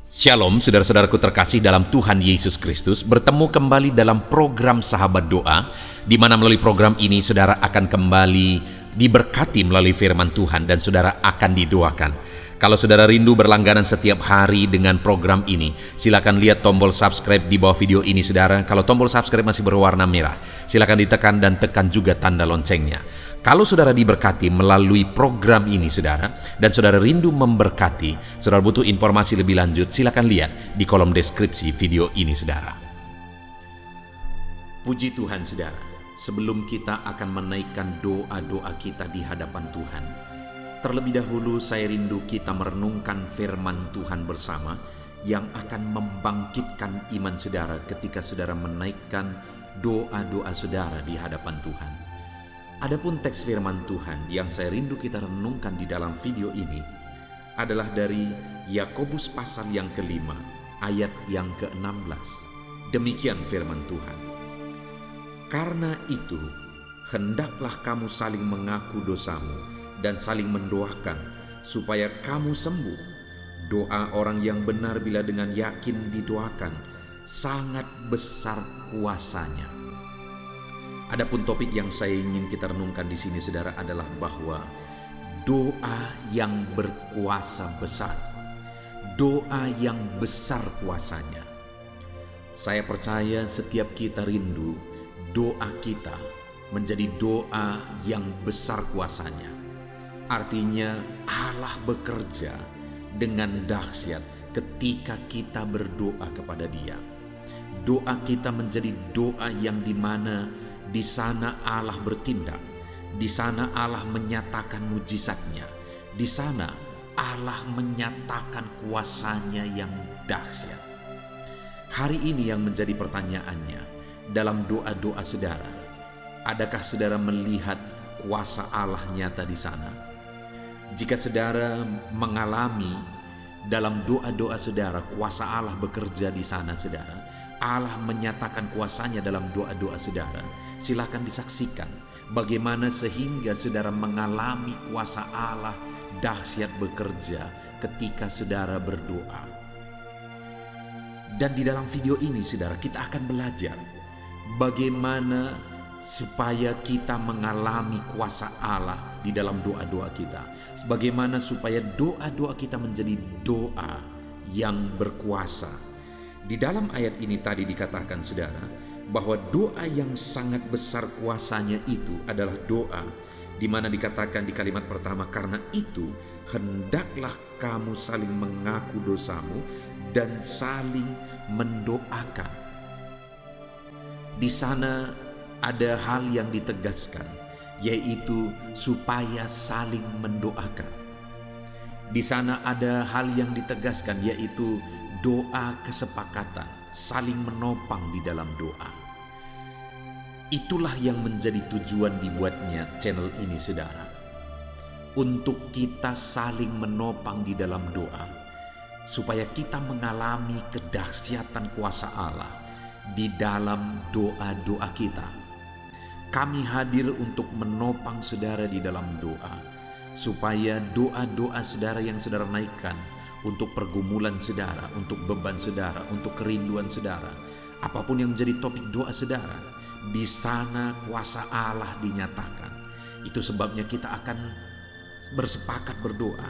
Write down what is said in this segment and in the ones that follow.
Shalom, saudara-saudaraku terkasih dalam Tuhan Yesus Kristus. Bertemu kembali dalam program Sahabat Doa, di mana melalui program ini saudara akan kembali diberkati melalui firman Tuhan dan saudara akan didoakan. Kalau saudara rindu berlangganan setiap hari dengan program ini, silakan lihat tombol subscribe di bawah video ini saudara. Kalau tombol subscribe masih berwarna merah, silakan ditekan dan tekan juga tanda loncengnya. Kalau saudara diberkati melalui program ini saudara, dan saudara rindu memberkati, saudara butuh informasi lebih lanjut, silakan lihat di kolom deskripsi video ini saudara. Puji Tuhan saudara, sebelum kita akan menaikkan doa-doa kita di hadapan Tuhan, terlebih dahulu saya rindu kita merenungkan firman Tuhan bersama yang akan membangkitkan iman saudara ketika saudara menaikkan doa-doa saudara di hadapan Tuhan. Adapun teks firman Tuhan yang saya rindu kita renungkan di dalam video ini adalah dari Yakobus pasal yang kelima, ayat yang ke-16. Demikian firman Tuhan. Karena itu, hendaklah kamu saling mengaku dosamu dan saling mendoakan supaya kamu sembuh. Doa orang yang benar bila dengan yakin didoakan sangat besar kuasanya. Adapun topik yang saya ingin kita renungkan di sini saudara adalah bahwa doa yang berkuasa besar. Doa yang besar kuasanya. Saya percaya setiap kita rindu doa kita menjadi doa yang besar kuasanya. Artinya Allah bekerja dengan dahsyat ketika kita berdoa kepada Dia. Doa kita menjadi doa yang dimana di sana Allah bertindak, di sana Allah menyatakan mujizatnya, di sana Allah menyatakan kuasanya yang dahsyat. Hari ini yang menjadi pertanyaannya dalam doa-doa saudara, adakah saudara melihat kuasa Allah nyata di sana? Jika saudara mengalami dalam doa-doa saudara kuasa Allah bekerja di sana saudara, Allah menyatakan kuasanya dalam doa-doa saudara, silakan disaksikan bagaimana sehingga saudara mengalami kuasa Allah dahsyat bekerja ketika saudara berdoa. Dan di dalam video ini saudara kita akan belajar bagaimana supaya kita mengalami kuasa Allah di dalam doa-doa kita. Bagaimana supaya doa-doa kita menjadi doa yang berkuasa. Di dalam ayat ini tadi dikatakan saudara, bahwa doa yang sangat besar kuasanya itu adalah doa di mana dikatakan di kalimat pertama, karena itu hendaklah kamu saling mengaku dosamu dan saling mendoakan. Di sana ada hal yang ditegaskan, yaitu supaya saling mendoakan. Di sana ada hal yang ditegaskan, yaitu doa kesepakatan, saling menopang di dalam doa. Itulah yang menjadi tujuan dibuatnya channel ini saudara. Untuk kita saling menopang di dalam doa, supaya kita mengalami kedahsyatan kuasa Allah di dalam doa-doa kita. Kami hadir untuk menopang saudara di dalam doa, supaya doa-doa saudara yang saudara naikkan untuk pergumulan saudara, untuk beban saudara, untuk kerinduan saudara, apapun yang menjadi topik doa saudara, di sana kuasa Allah dinyatakan. Itu sebabnya kita akan bersepakat berdoa.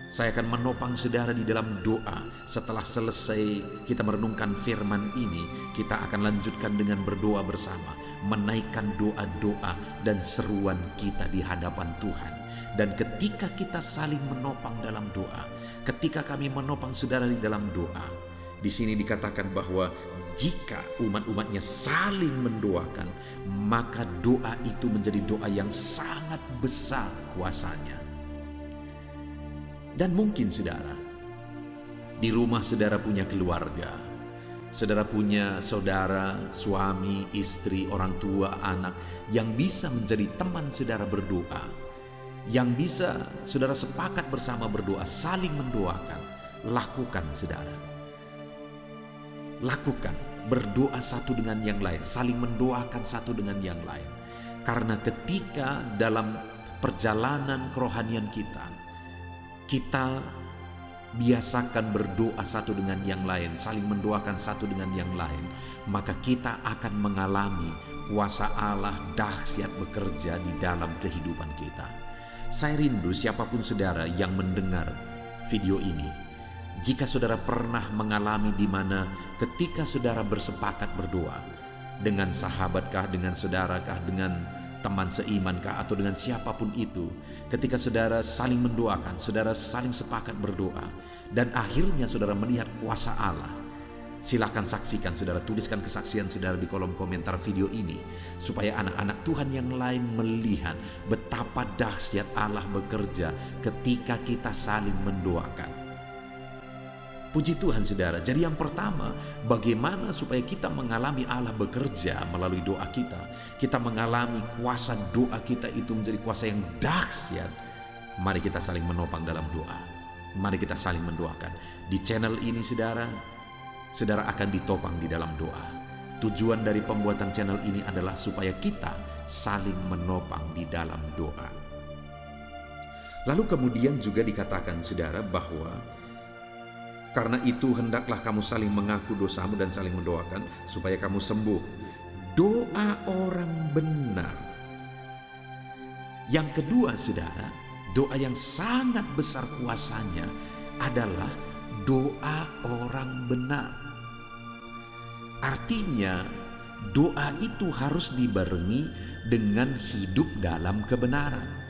Saya akan menopang saudara di dalam doa. Setelah selesai kita merenungkan firman ini, kita akan lanjutkan dengan berdoa bersama, menaikkan doa-doa dan seruan kita di hadapan Tuhan. Dan ketika kita saling menopang dalam doa, ketika kami menopang saudara di dalam doa, di sini dikatakan bahwa jika umat-umatnya saling mendoakan, maka doa itu menjadi doa yang sangat besar kuasanya. Dan mungkin saudara, di rumah saudara punya keluarga, saudara punya saudara, suami, istri, orang tua, anak yang bisa menjadi teman saudara berdoa, yang bisa saudara sepakat bersama berdoa, saling mendoakan. Lakukan saudara, lakukan, berdoa satu dengan yang lain, saling mendoakan satu dengan yang lain. Karena ketika dalam perjalanan kerohanian kita biasakan berdoa satu dengan yang lain, saling mendoakan satu dengan yang lain, maka kita akan mengalami kuasa Allah dahsyat bekerja di dalam kehidupan kita. Saya rindu siapapun saudara yang mendengar video ini, jika saudara pernah mengalami di mana ketika saudara bersepakat berdoa dengan sahabatkah, dengan saudarakah, dengan teman seimankah, atau dengan siapapun itu, ketika saudara saling mendoakan, saudara saling sepakat berdoa, dan akhirnya saudara melihat kuasa Allah, silakan saksikan, saudara tuliskan kesaksian saudara di kolom komentar video ini, supaya anak-anak Tuhan yang lain melihat betapa dahsyat Allah bekerja ketika kita saling mendoakan. Puji Tuhan saudara. Jadi yang pertama, bagaimana supaya kita mengalami Allah bekerja melalui doa kita, kita mengalami kuasa doa kita itu menjadi kuasa yang dahsyat. Mari kita saling menopang dalam doa. Mari kita saling mendoakan. Di channel ini saudara akan ditopang di dalam doa. Tujuan dari pembuatan channel ini adalah supaya kita saling menopang di dalam doa. Lalu kemudian juga dikatakan saudara bahwa karena itu hendaklah kamu saling mengaku dosamu dan saling mendoakan supaya kamu sembuh. Doa orang benar. Yang kedua saudara, doa yang sangat besar kuasanya adalah doa orang benar. Artinya doa itu harus dibarengi dengan hidup dalam kebenaran.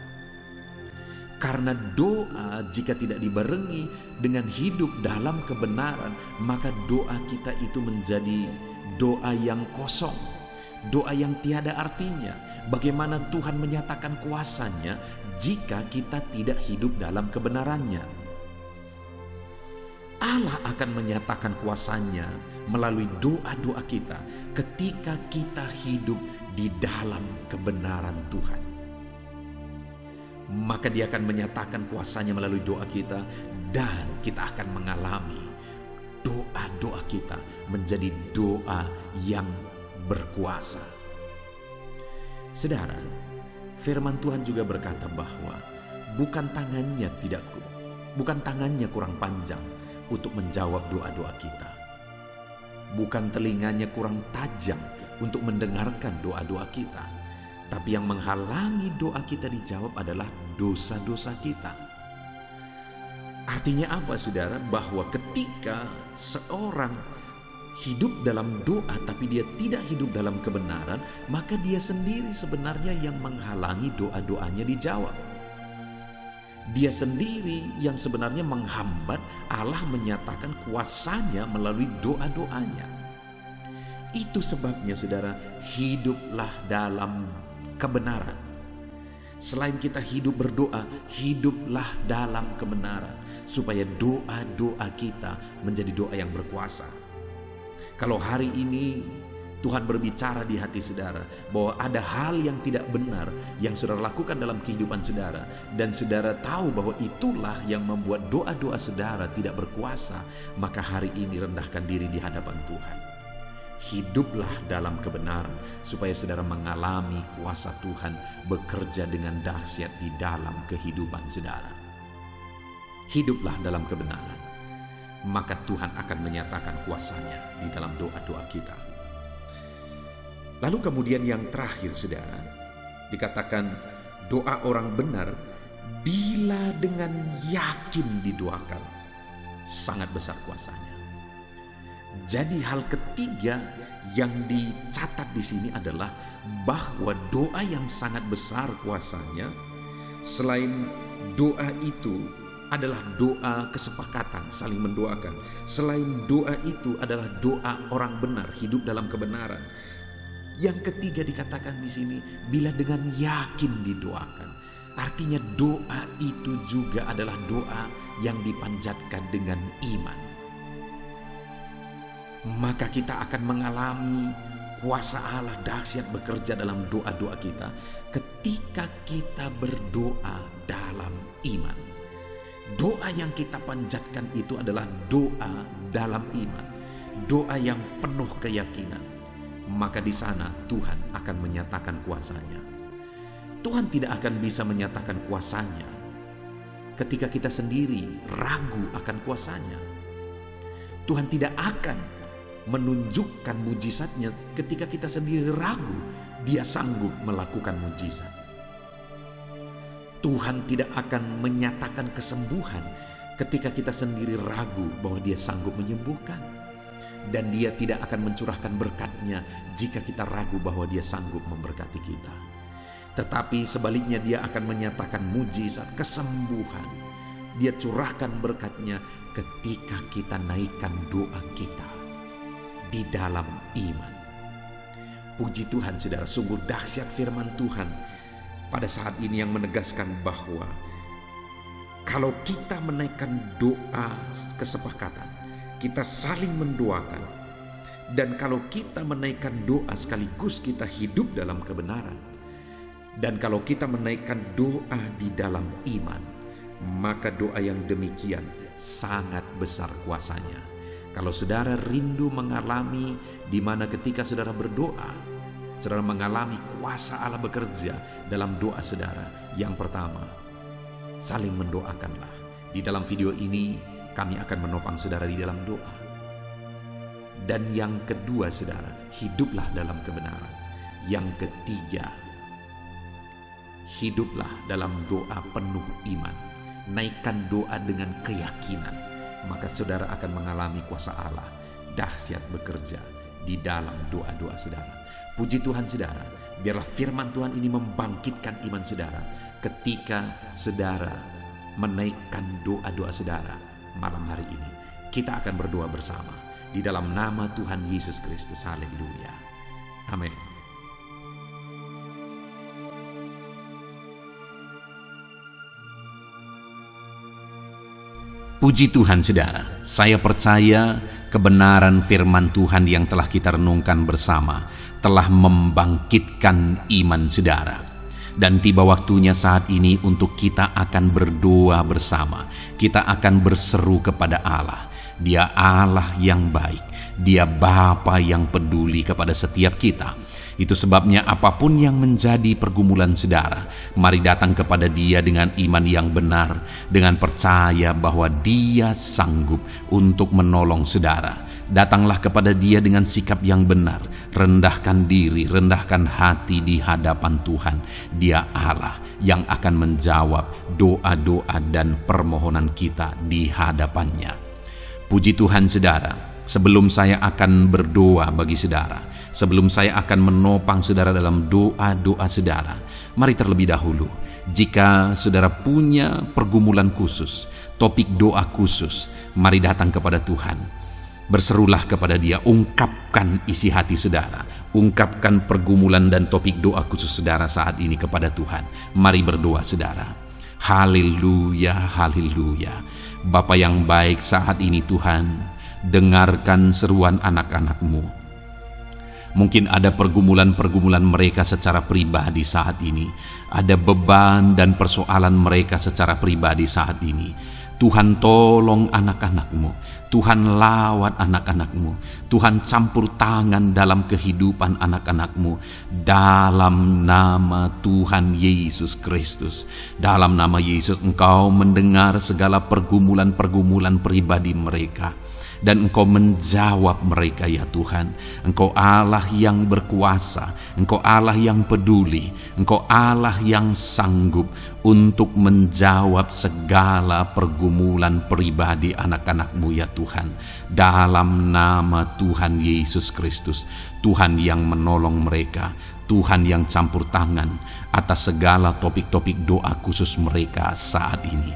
Karena doa jika tidak dibarengi dengan hidup dalam kebenaran, maka doa kita itu menjadi doa yang kosong, doa yang tiada artinya. Bagaimana Tuhan menyatakan kuasanya jika kita tidak hidup dalam kebenarannya? Allah akan menyatakan kuasanya melalui doa-doa kita ketika kita hidup di dalam kebenaran Tuhan. Maka Dia akan menyatakan kuasanya melalui doa kita, dan kita akan mengalami doa-doa kita menjadi doa yang berkuasa. Saudara, firman Tuhan juga berkata bahwa bukan tangannya kurang panjang untuk menjawab doa-doa kita. Bukan telinganya kurang tajam untuk mendengarkan doa-doa kita. Tapi yang menghalangi doa kita dijawab adalah dosa-dosa kita. Artinya apa saudara? Bahwa ketika seorang hidup dalam doa tapi dia tidak hidup dalam kebenaran, maka dia sendiri sebenarnya yang menghalangi doa-doanya dijawab. Dia sendiri yang sebenarnya menghambat Allah menyatakan kuasanya melalui doa-doanya. Itu sebabnya saudara, hiduplah dalam kebenaran. Selain kita hidup berdoa, hiduplah dalam kebenaran, supaya doa-doa kita menjadi doa yang berkuasa. Kalau hari ini Tuhan berbicara di hati saudara bahwa ada hal yang tidak benar yang saudara lakukan dalam kehidupan saudara, dan saudara tahu bahwa itulah yang membuat doa-doa saudara tidak berkuasa, maka hari ini rendahkan diri di hadapan Tuhan. Hiduplah dalam kebenaran supaya saudara mengalami kuasa Tuhan bekerja dengan dahsyat di dalam kehidupan saudara. Hiduplah dalam kebenaran, maka Tuhan akan menyatakan kuasanya di dalam doa-doa kita. Lalu kemudian yang terakhir saudara, dikatakan doa orang benar bila dengan yakin didoakan sangat besar kuasanya. Jadi hal ketiga yang dicatat di sini adalah bahwa doa yang sangat besar kuasanya, selain doa itu adalah doa kesepakatan saling mendoakan, selain doa itu adalah doa orang benar hidup dalam kebenaran. Yang ketiga dikatakan di sini bila dengan yakin didoakan. Artinya doa itu juga adalah doa yang dipanjatkan dengan iman. Maka kita akan mengalami kuasa Allah dahsyat bekerja dalam doa-doa kita ketika kita berdoa dalam iman. Doa yang kita panjatkan itu adalah doa dalam iman, doa yang penuh keyakinan. Maka di sana Tuhan akan menyatakan kuasanya. Tuhan tidak akan bisa menyatakan kuasanya ketika kita sendiri ragu akan kuasanya. Tuhan tidak akan menunjukkan mujizatnya ketika kita sendiri ragu Dia sanggup melakukan mujizat. Tuhan tidak akan menyatakan kesembuhan ketika kita sendiri ragu bahwa Dia sanggup menyembuhkan. Dan Dia tidak akan mencurahkan berkat-Nya jika kita ragu bahwa Dia sanggup memberkati kita. Tetapi sebaliknya Dia akan menyatakan mujizat, kesembuhan. Dia curahkan berkat-Nya ketika kita naikkan doa kita di dalam iman. Puji Tuhan saudara, sungguh dahsyat firman Tuhan pada saat ini yang menegaskan bahwa kalau kita menaikkan doa kesepakatan, kita saling mendoakan, dan kalau kita menaikkan doa sekaligus kita hidup dalam kebenaran, dan kalau kita menaikkan doa di dalam iman, maka doa yang demikian sangat besar kuasanya. Kalau saudara rindu mengalami di mana ketika saudara berdoa, saudara mengalami kuasa Allah bekerja dalam doa saudara. Yang pertama, saling mendoakanlah. Di dalam video ini kami akan menopang saudara di dalam doa. Dan yang kedua saudara, hiduplah dalam kebenaran. Yang ketiga, hiduplah dalam doa penuh iman. Naikkan doa dengan keyakinan, maka saudara akan mengalami kuasa Allah dahsyat bekerja di dalam doa-doa saudara. Puji Tuhan saudara, biarlah firman Tuhan ini membangkitkan iman saudara ketika saudara menaikkan doa-doa saudara malam hari ini. Kita akan berdoa bersama di dalam nama Tuhan Yesus Kristus. Haleluya. Amin. Puji Tuhan saudara, saya percaya kebenaran firman Tuhan yang telah kita renungkan bersama telah membangkitkan iman saudara. Dan tiba waktunya saat ini untuk kita akan berdoa bersama. Kita akan berseru kepada Allah. Dia Allah yang baik, Dia Bapa yang peduli kepada setiap kita. Itu sebabnya apapun yang menjadi pergumulan saudara, mari datang kepada Dia dengan iman yang benar, dengan percaya bahwa Dia sanggup untuk menolong saudara. Datanglah kepada Dia dengan sikap yang benar, rendahkan diri, rendahkan hati di hadapan Tuhan. Dia Allah yang akan menjawab doa-doa dan permohonan kita di hadapannya. Puji Tuhan saudara. Sebelum saya akan berdoa bagi saudara, sebelum saya akan menopang saudara dalam doa-doa saudara, mari terlebih dahulu, jika saudara punya pergumulan khusus, topik doa khusus, mari datang kepada Tuhan. Berserulah kepada Dia, ungkapkan isi hati saudara, ungkapkan pergumulan dan topik doa khusus saudara saat ini kepada Tuhan. Mari berdoa saudara. Haleluya, haleluya. Bapa yang baik, saat ini Tuhan, dengarkan seruan anak-anak-Mu. Mungkin ada pergumulan-pergumulan mereka secara pribadi saat ini. Ada beban dan persoalan mereka secara pribadi saat ini. Tuhan tolong anak-anak-Mu. Tuhan lawat anak-anak-Mu. Tuhan campur tangan dalam kehidupan anak-anak-Mu. Dalam nama Tuhan Yesus Kristus. Dalam nama Yesus Engkau mendengar segala pergumulan-pergumulan pribadi mereka. Dan Engkau menjawab mereka ya Tuhan. Engkau Allah yang berkuasa, Engkau Allah yang peduli, Engkau Allah yang sanggup untuk menjawab segala pergumulan pribadi anak-anak-Mu ya Tuhan. Dalam nama Tuhan Yesus Kristus, Tuhan yang menolong mereka, Tuhan yang campur tangan atas segala topik-topik doa khusus mereka saat ini.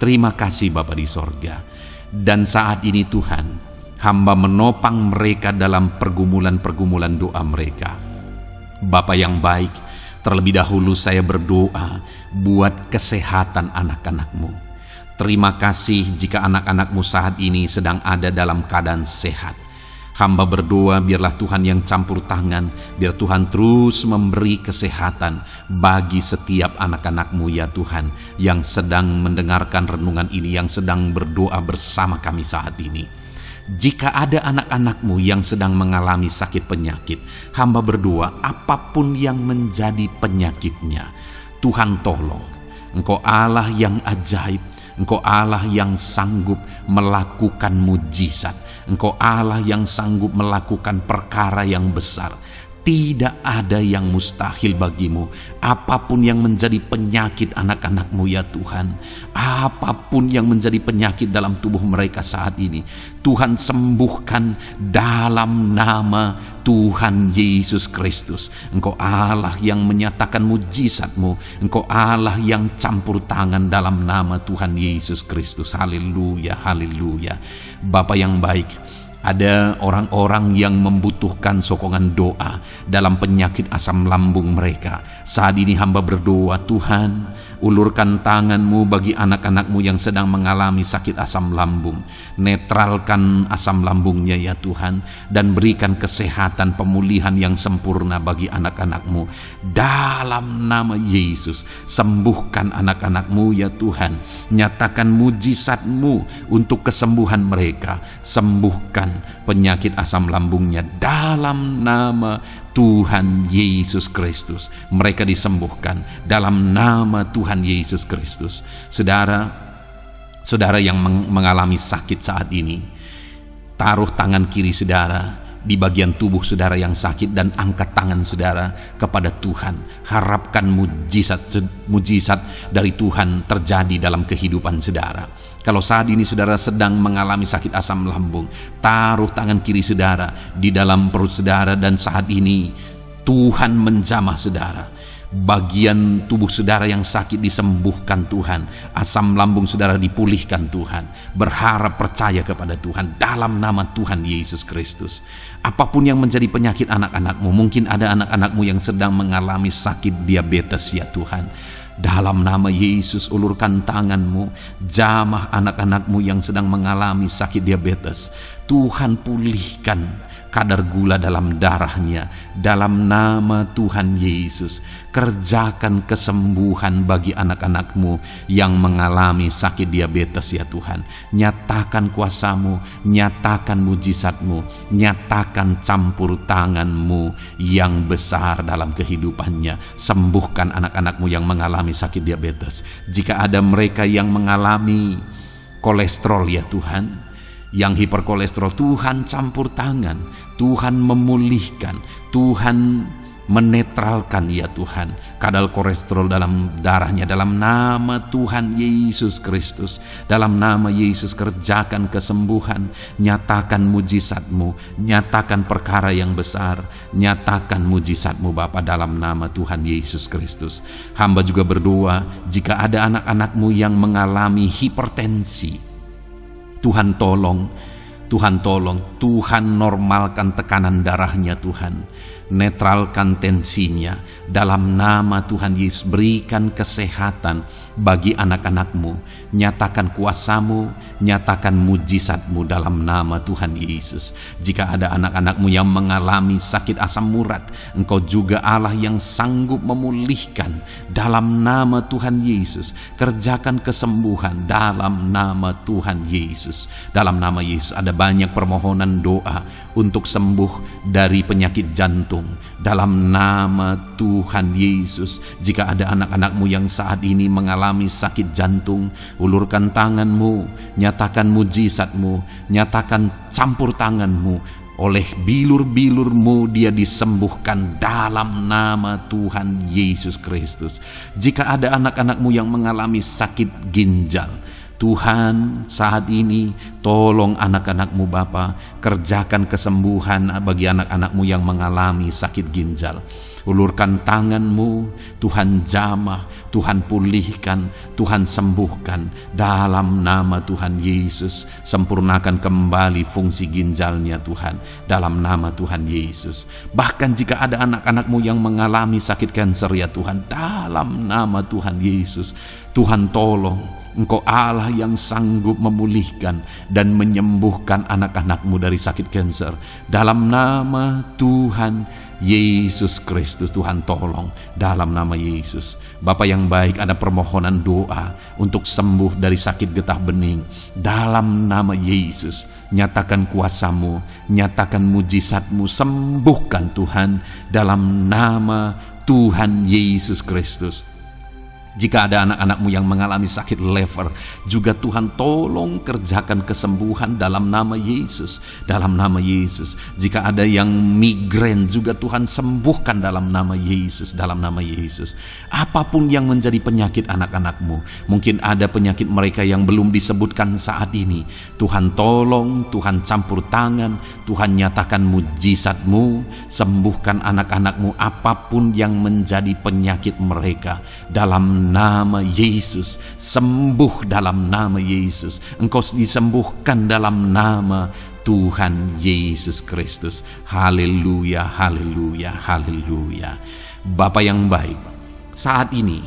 Terima kasih Bapa di sorga. Dan saat ini Tuhan, hamba menopang mereka dalam pergumulan-pergumulan doa mereka. Bapa yang baik, terlebih dahulu saya berdoa buat kesehatan anak-anak-Mu. Terima kasih jika anak-anak-Mu saat ini sedang ada dalam keadaan sehat. Hamba berdoa biarlah Tuhan yang campur tangan, biar Tuhan terus memberi kesehatan bagi setiap anak-anak-Mu ya Tuhan, yang sedang mendengarkan renungan ini, yang sedang berdoa bersama kami saat ini. Jika ada anak-anak-Mu yang sedang mengalami sakit penyakit, hamba berdoa apapun yang menjadi penyakitnya, Tuhan tolong. Engkau Allah yang ajaib, Engkau Allah yang sanggup melakukan mujizat. Engkau Allah yang sanggup melakukan perkara yang besar. Tidak ada yang mustahil bagimu. Apapun yang menjadi penyakit anak-anak-Mu ya Tuhan, apapun yang menjadi penyakit dalam tubuh mereka saat ini, Tuhan sembuhkan dalam nama Tuhan Yesus Kristus. Engkau Allah yang menyatakan mujizat-Mu. Engkau Allah yang campur tangan dalam nama Tuhan Yesus Kristus. Haleluya, haleluya. Bapa yang baik, ada orang-orang yang membutuhkan sokongan doa dalam penyakit asam lambung mereka. Saat ini hamba berdoa, Tuhan, ulurkan tangan-Mu bagi anak-anak-Mu yang sedang mengalami sakit asam lambung. Netralkan asam lambungnya ya Tuhan, dan berikan kesehatan pemulihan yang sempurna bagi anak-anak-Mu. Dalam nama Yesus, sembuhkan anak-anak-Mu ya Tuhan. Nyatakan mujizat-Mu untuk kesembuhan mereka. Sembuhkan penyakit asam lambungnya dalam nama Tuhan Yesus Kristus. Mereka disembuhkan dalam nama Tuhan Yesus Kristus. Saudara yang mengalami sakit saat ini, taruh tangan kiri saudara di bagian tubuh saudara yang sakit dan angkat tangan saudara kepada Tuhan. Harapkan mujizat dari Tuhan terjadi dalam kehidupan saudara. Kalau saat ini saudara sedang mengalami sakit asam lambung, taruh tangan kiri saudara di dalam perut saudara, dan saat ini Tuhan menjamah saudara. Bagian tubuh saudara yang sakit disembuhkan Tuhan. Asam lambung saudara dipulihkan Tuhan. Berharap, percaya kepada Tuhan dalam nama Tuhan Yesus Kristus. Apapun yang menjadi penyakit anak-anak-Mu, mungkin ada anak-anak-Mu yang sedang mengalami sakit diabetes ya Tuhan. Dalam nama Yesus, ulurkan tangan-Mu, jamah anak-anak-Mu yang sedang mengalami sakit diabetes. Tuhan pulihkan kadar gula dalam darahnya. Dalam nama Tuhan Yesus, kerjakan kesembuhan bagi anak-anak-Mu yang mengalami sakit diabetes ya Tuhan. Nyatakan kuasa-Mu, nyatakan mujizat-Mu, nyatakan campur tangan-Mu yang besar dalam kehidupannya. Sembuhkan anak-anak-Mu yang mengalami sakit diabetes. Jika ada mereka yang mengalami kolesterol ya Tuhan, yang hiperkolesterol, Tuhan campur tangan, Tuhan memulihkan, Tuhan menetralkan ya Tuhan kadar kolesterol dalam darahnya. Dalam nama Tuhan Yesus Kristus, dalam nama Yesus, kerjakan kesembuhan, nyatakan mujizat-Mu, nyatakan perkara yang besar, nyatakan mujizat-Mu Bapa, dalam nama Tuhan Yesus Kristus. Hamba juga berdoa, jika ada anak-anak-Mu yang mengalami hipertensi, Tuhan tolong, Tuhan normalkan tekanan darahnya Tuhan. Netralkan tensinya dalam nama Tuhan Yesus. Berikan kesehatan bagi anak-anak-Mu. Nyatakan kuasa-Mu, nyatakan mujizat-Mu dalam nama Tuhan Yesus. Jika ada anak-anak-Mu yang mengalami sakit asam urat, Engkau juga Allah yang sanggup memulihkan dalam nama Tuhan Yesus. Kerjakan kesembuhan dalam nama Tuhan Yesus. Dalam nama Yesus, ada banyak permohonan doa untuk sembuh dari penyakit jantung. Dalam nama Tuhan Yesus, jika ada anak-anak-Mu yang saat ini mengalami sakit jantung, ulurkan tangan-Mu, nyatakan mujizat-Mu, nyatakan campur tangan-Mu. Oleh bilur-bilur-Mu dia disembuhkan dalam nama Tuhan Yesus Kristus. Jika ada anak-anak-Mu yang mengalami sakit ginjal, Tuhan saat ini tolong anak-anak-Mu Bapa, kerjakan kesembuhan bagi anak-anak-Mu yang mengalami sakit ginjal. Ulurkan tangan-Mu, Tuhan jamah, Tuhan pulihkan, Tuhan sembuhkan dalam nama Tuhan Yesus. Sempurnakan kembali fungsi ginjalnya Tuhan dalam nama Tuhan Yesus. Bahkan jika ada anak-anak-Mu yang mengalami sakit kanker ya Tuhan, dalam nama Tuhan Yesus, Tuhan tolong. Engkau Allah yang sanggup memulihkan dan menyembuhkan anak-anak-Mu dari sakit kanker. Dalam nama Tuhan Yesus Kristus, Tuhan tolong dalam nama Yesus. Bapa yang baik, ada permohonan doa untuk sembuh dari sakit getah bening. Dalam nama Yesus, nyatakan kuasa-Mu, nyatakan mujizat-Mu, sembuhkan Tuhan dalam nama Tuhan Yesus Kristus. Jika ada anak-anak-Mu yang mengalami sakit lever, juga Tuhan tolong kerjakan kesembuhan dalam nama Yesus. Dalam nama Yesus. Jika ada yang migrain, juga Tuhan sembuhkan dalam nama Yesus. Dalam nama Yesus. Apapun yang menjadi penyakit anak-anak-Mu, mungkin ada penyakit mereka yang belum disebutkan saat ini, Tuhan tolong, Tuhan campur tangan, Tuhan nyatakan mujizat-Mu, sembuhkan anak-anak-Mu apapun yang menjadi penyakit mereka. Dalam nama Yesus, sembuh dalam nama Yesus. Engkau disembuhkan dalam nama Tuhan Yesus Kristus. Haleluya, haleluya, haleluya. Bapa yang baik, saat ini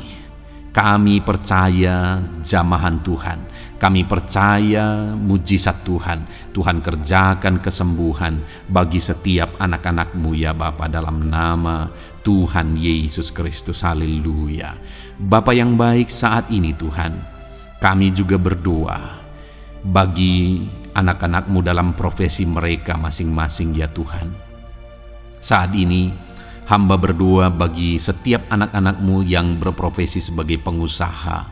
kami percaya jamahan Tuhan, kami percaya mujizat Tuhan. Tuhan kerjakan kesembuhan bagi setiap anak-anak-Mu ya Bapa, dalam nama Tuhan Yesus Kristus. Haleluya. Bapa yang baik, saat ini Tuhan, kami juga berdoa bagi anak-anak-Mu dalam profesi mereka masing-masing ya Tuhan. Saat ini hamba berdoa bagi setiap anak-anak-Mu yang berprofesi sebagai pengusaha,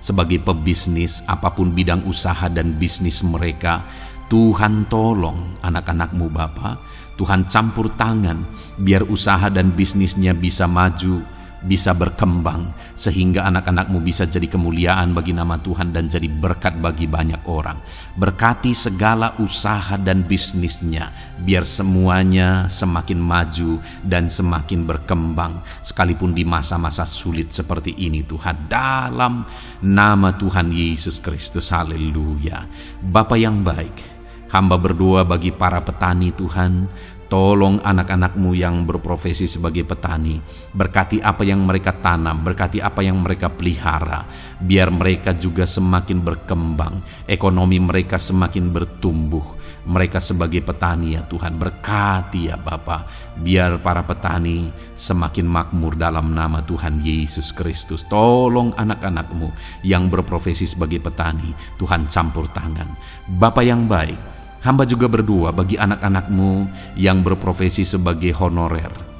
sebagai pebisnis, apapun bidang usaha dan bisnis mereka. Tuhan tolong anak-anak-Mu Bapa, Tuhan campur tangan biar usaha dan bisnisnya bisa maju, bisa berkembang, sehingga anak-anak-Mu bisa jadi kemuliaan bagi nama Tuhan dan jadi berkat bagi banyak orang. Berkati segala usaha dan bisnisnya, biar semuanya semakin maju dan semakin berkembang, sekalipun di masa-masa sulit seperti ini Tuhan, dalam nama Tuhan Yesus Kristus. Haleluya. Bapa yang baik, hamba berdoa bagi para petani Tuhan. Tolong anak-anak-Mu yang berprofesi sebagai petani, berkati apa yang mereka tanam, berkati apa yang mereka pelihara, biar mereka juga semakin berkembang, ekonomi mereka semakin bertumbuh. Mereka sebagai petani ya Tuhan, berkati ya Bapa, biar para petani semakin makmur dalam nama Tuhan Yesus Kristus. Tolong anak-anak-Mu yang berprofesi sebagai petani, Tuhan campur tangan. Bapa yang baik, hamba juga berdoa bagi anak-anak-Mu yang berprofesi sebagai honorer.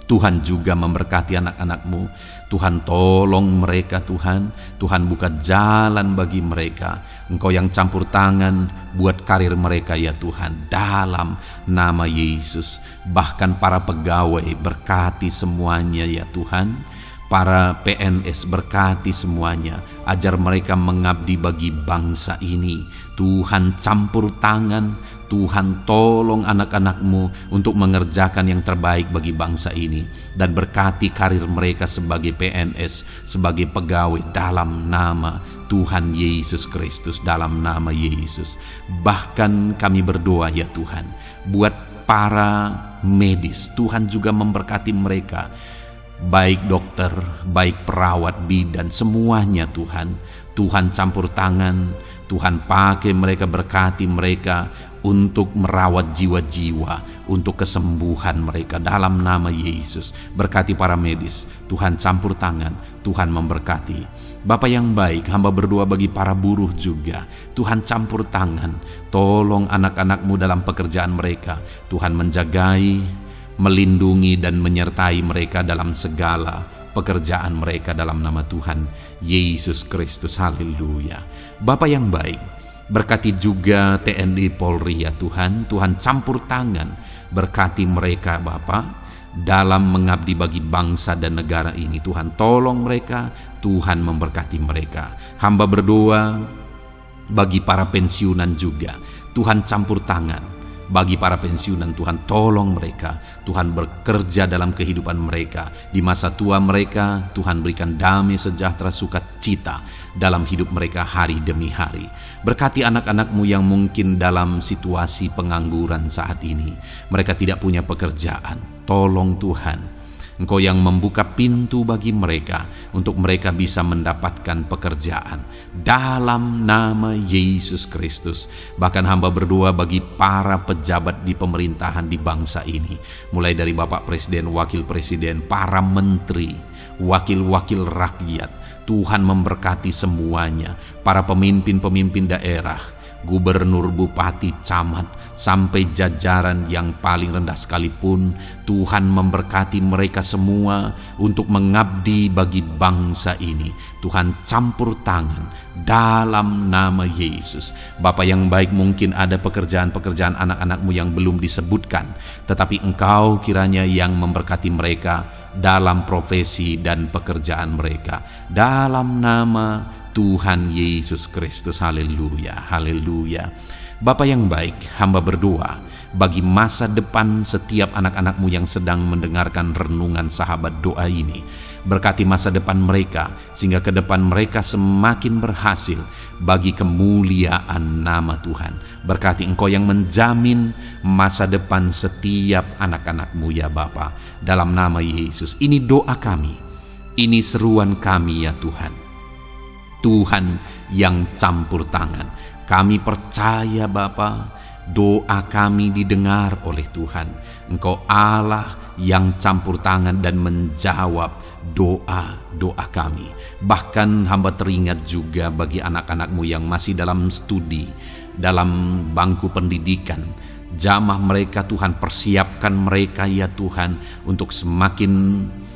Tuhan juga memberkati anak-anak-Mu. Tuhan tolong mereka Tuhan. Tuhan buka jalan bagi mereka. Engkau yang campur tangan buat karir mereka ya Tuhan, dalam nama Yesus. Bahkan para pegawai berkati semuanya ya Tuhan. Para PNS berkati semuanya, ajar mereka mengabdi bagi bangsa ini. Tuhan campur tangan, Tuhan tolong anak-anak-Mu untuk mengerjakan yang terbaik bagi bangsa ini, dan berkati karir mereka sebagai PNS, sebagai pegawai, dalam nama Tuhan Yesus Kristus, dalam nama Yesus. Bahkan kami berdoa ya Tuhan, buat para medis, Tuhan juga memberkati mereka, baik dokter, baik perawat, bidan, semuanya Tuhan. Tuhan campur tangan, Tuhan pakai mereka, berkati mereka untuk merawat jiwa-jiwa, untuk kesembuhan mereka dalam nama Yesus. Berkati para medis, Tuhan campur tangan, Tuhan memberkati. Bapa yang baik, hamba berdoa bagi para buruh juga, Tuhan campur tangan, tolong anak-anak-Mu dalam pekerjaan mereka. Tuhan menjagai, melindungi dan menyertai mereka dalam segala pekerjaan mereka dalam nama Tuhan Yesus Kristus. Haleluya. Bapa yang baik, berkati juga TNI Polri ya Tuhan. Tuhan campur tangan, berkati mereka Bapa dalam mengabdi bagi bangsa dan negara ini. Tuhan tolong mereka, Tuhan memberkati mereka. Hamba berdoa bagi para pensiunan juga, Tuhan campur tangan. Bagi para pensiunan, Tuhan tolong mereka, Tuhan bekerja dalam kehidupan mereka. Di masa tua mereka, Tuhan berikan damai sejahtera sukacita dalam hidup mereka hari demi hari. Berkati anak-anak-Mu yang mungkin dalam situasi pengangguran saat ini, mereka tidak punya pekerjaan. Tolong Tuhan, Engkau yang membuka pintu bagi mereka untuk mereka bisa mendapatkan pekerjaan dalam nama Yesus Kristus. Bahkan hamba berdoa bagi para pejabat di pemerintahan di bangsa ini, mulai dari Bapak Presiden, Wakil Presiden, para menteri, wakil-wakil rakyat. Tuhan memberkati semuanya, para pemimpin-pemimpin daerah, gubernur, bupati, camat, sampai jajaran yang paling rendah sekalipun. Tuhan memberkati mereka semua untuk mengabdi bagi bangsa ini. Tuhan campur tangan dalam nama Yesus. Bapa yang baik, mungkin ada pekerjaan-pekerjaan anak-anakmu yang belum disebutkan, tetapi Engkau kiranya yang memberkati mereka dalam profesi dan pekerjaan mereka. Dalam nama Tuhan Yesus Kristus. Haleluya, haleluya. Bapa yang baik, hamba berdoa bagi masa depan setiap anak-anakmu yang sedang mendengarkan renungan sahabat doa ini. Berkati masa depan mereka, sehingga ke depan mereka semakin berhasil bagi kemuliaan nama Tuhan. Berkati Engkau yang menjamin masa depan setiap anak-anakmu ya Bapa. Dalam nama Yesus, ini doa kami, ini seruan kami ya Tuhan. Tuhan yang campur tangan. Kami percaya Bapa, doa kami didengar oleh Tuhan. Engkau Allah yang campur tangan dan menjawab doa-doa kami. Bahkan hamba teringat juga bagi anak-anakmu yang masih dalam studi, dalam bangku pendidikan. Jamah mereka Tuhan, persiapkan mereka ya Tuhan untuk semakin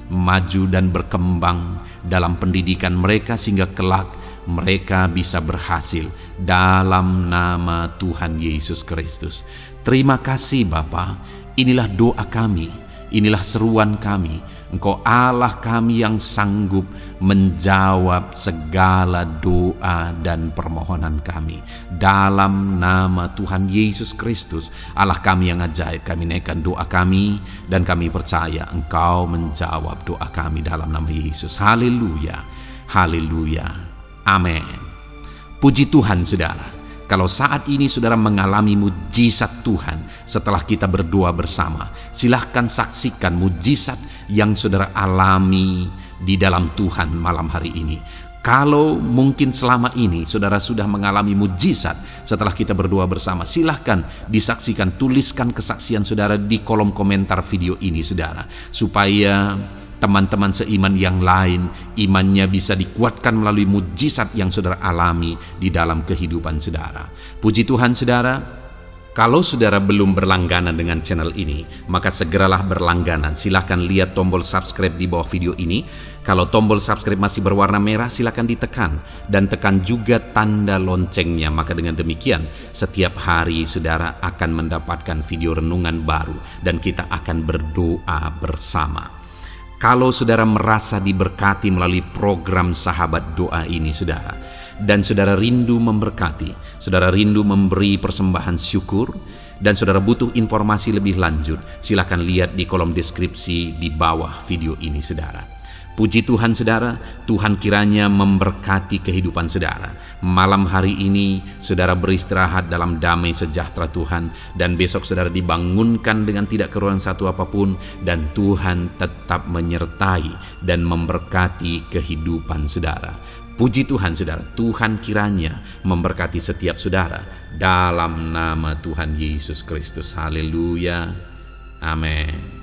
maju dan berkembang dalam pendidikan mereka, sehingga kelak mereka bisa berhasil dalam nama Tuhan Yesus Kristus. Terima kasih Bapa, inilah doa kami, inilah seruan kami. Engkau Allah kami yang sanggup menjawab segala doa dan permohonan kami. Dalam nama Tuhan Yesus Kristus, Allah kami yang ajaib, kami naikkan doa kami dan kami percaya Engkau menjawab doa kami dalam nama Yesus. Haleluya, haleluya, amin. Puji Tuhan saudara. Kalau saat ini saudara mengalami mujizat Tuhan setelah kita berdoa bersama, silahkan saksikan mujizat yang saudara alami di dalam Tuhan malam hari ini. Kalau mungkin selama ini saudara sudah mengalami mujizat setelah kita berdoa bersama, silahkan disaksikan, tuliskan kesaksian saudara di kolom komentar video ini saudara, supaya teman-teman seiman yang lain imannya bisa dikuatkan melalui mujizat yang saudara alami di dalam kehidupan saudara. Puji Tuhan saudara, kalau saudara belum berlangganan dengan channel ini, maka segeralah berlangganan. Silahkan lihat tombol subscribe di bawah video ini. Kalau tombol subscribe masih berwarna merah, silahkan ditekan dan tekan juga tanda loncengnya. Maka dengan demikian setiap hari saudara akan mendapatkan video renungan baru dan kita akan berdoa bersama. Kalau saudara merasa diberkati melalui program sahabat doa ini saudara, dan saudara rindu memberkati, saudara rindu memberi persembahan syukur, dan saudara butuh informasi lebih lanjut, silakan lihat di kolom deskripsi di bawah video ini saudara. Puji Tuhan saudara, Tuhan kiranya memberkati kehidupan saudara. Malam hari ini saudara beristirahat dalam damai sejahtera Tuhan, dan besok saudara dibangunkan dengan tidak kekurangan satu apapun, dan Tuhan tetap menyertai dan memberkati kehidupan saudara. Puji Tuhan saudara, Tuhan kiranya memberkati setiap saudara dalam nama Tuhan Yesus Kristus. Haleluya, amin.